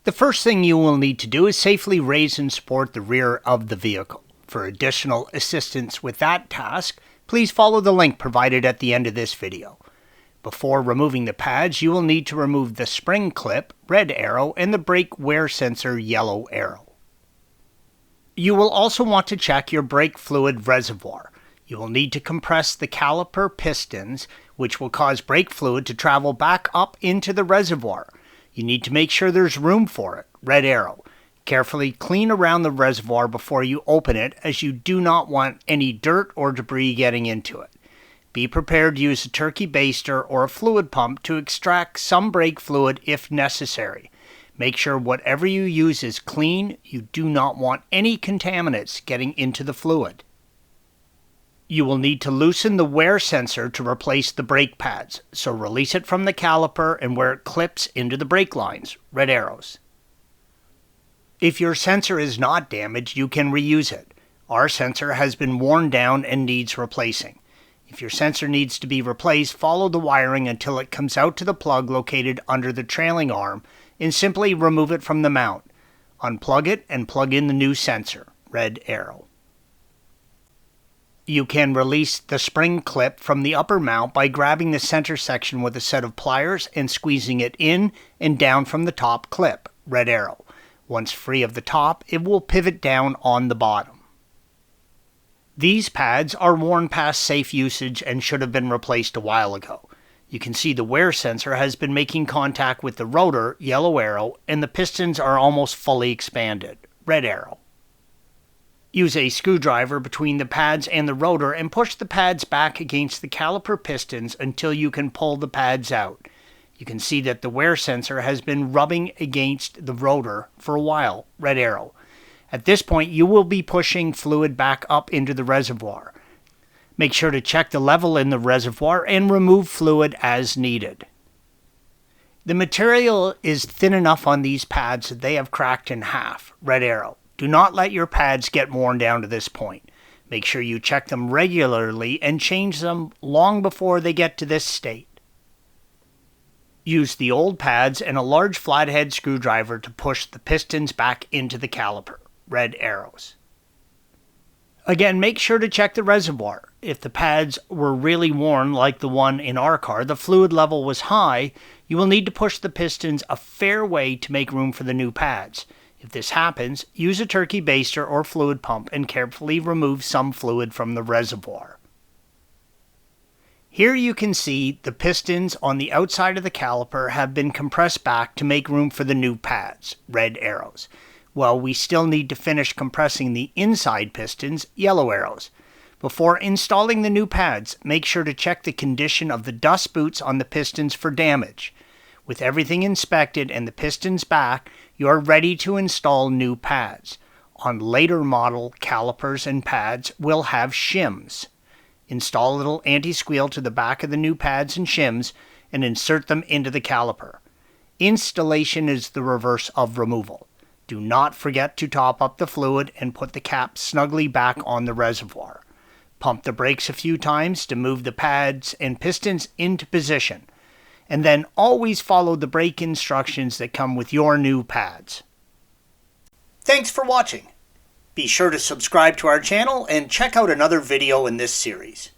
The first thing you will need to do is safely raise and support the rear of the vehicle. For additional assistance with that task, please follow the link provided at the end of this video. Before removing the pads, you will need to remove the spring clip, red arrow, and the brake wear sensor, yellow arrow. You will also want to check your brake fluid reservoir. You will need to compress the caliper pistons, which will cause brake fluid to travel back up into the reservoir. You need to make sure there's room for it, red arrow. Carefully clean around the reservoir before you open it, as you do not want any dirt or debris getting into it. Be prepared to use a turkey baster or a fluid pump to extract some brake fluid if necessary. Make sure whatever you use is clean. You do not want any contaminants getting into the fluid. You will need to loosen the wear sensor to replace the brake pads, so release it from the caliper and where it clips into the brake lines, red arrows. If your sensor is not damaged, you can reuse it. Our sensor has been worn down and needs replacing. If your sensor needs to be replaced, follow the wiring until it comes out to the plug located under the trailing arm and simply remove it from the mount. Unplug it and plug in the new sensor, red arrow. You can release the spring clip from the upper mount by grabbing the center section with a set of pliers and squeezing it in and down from the top clip, red arrow. Once free of the top, it will pivot down on the bottom. These pads are worn past safe usage and should have been replaced a while ago. You can see the wear sensor has been making contact with the rotor, yellow arrow, and the pistons are almost fully expanded, red arrow. Use a screwdriver between the pads and the rotor and push the pads back against the caliper pistons until you can pull the pads out. You can see that the wear sensor has been rubbing against the rotor for a while, red arrow. At this point, you will be pushing fluid back up into the reservoir. Make sure to check the level in the reservoir and remove fluid as needed. The material is thin enough on these pads that they have cracked in half, red arrow. Do not let your pads get worn down to this point. Make sure you check them regularly and change them long before they get to this state. Use the old pads and a large flathead screwdriver to push the pistons back into the caliper, red arrows. Again, make sure to check the reservoir. If the pads were really worn like the one in our car, the fluid level was high, you will need to push the pistons a fair way to make room for the new pads. If this happens, use a turkey baster or fluid pump and carefully remove some fluid from the reservoir. Here you can see the pistons on the outside of the caliper have been compressed back to make room for the new pads, red arrows. While we still need to finish compressing the inside pistons, yellow arrows. Before installing the new pads, make sure to check the condition of the dust boots on the pistons for damage. With everything inspected and the pistons back, you are ready to install new pads. On later model calipers and pads will have shims. Install a little anti-squeal to the back of the new pads and shims and insert them into the caliper. Installation is the reverse of removal. Do not forget to top up the fluid and put the cap snugly back on the reservoir. Pump the brakes a few times to move the pads and pistons into position. And then always follow the brake instructions that come with your new pads. Thanks for watching. Be sure to subscribe to our channel and check out another video in this series.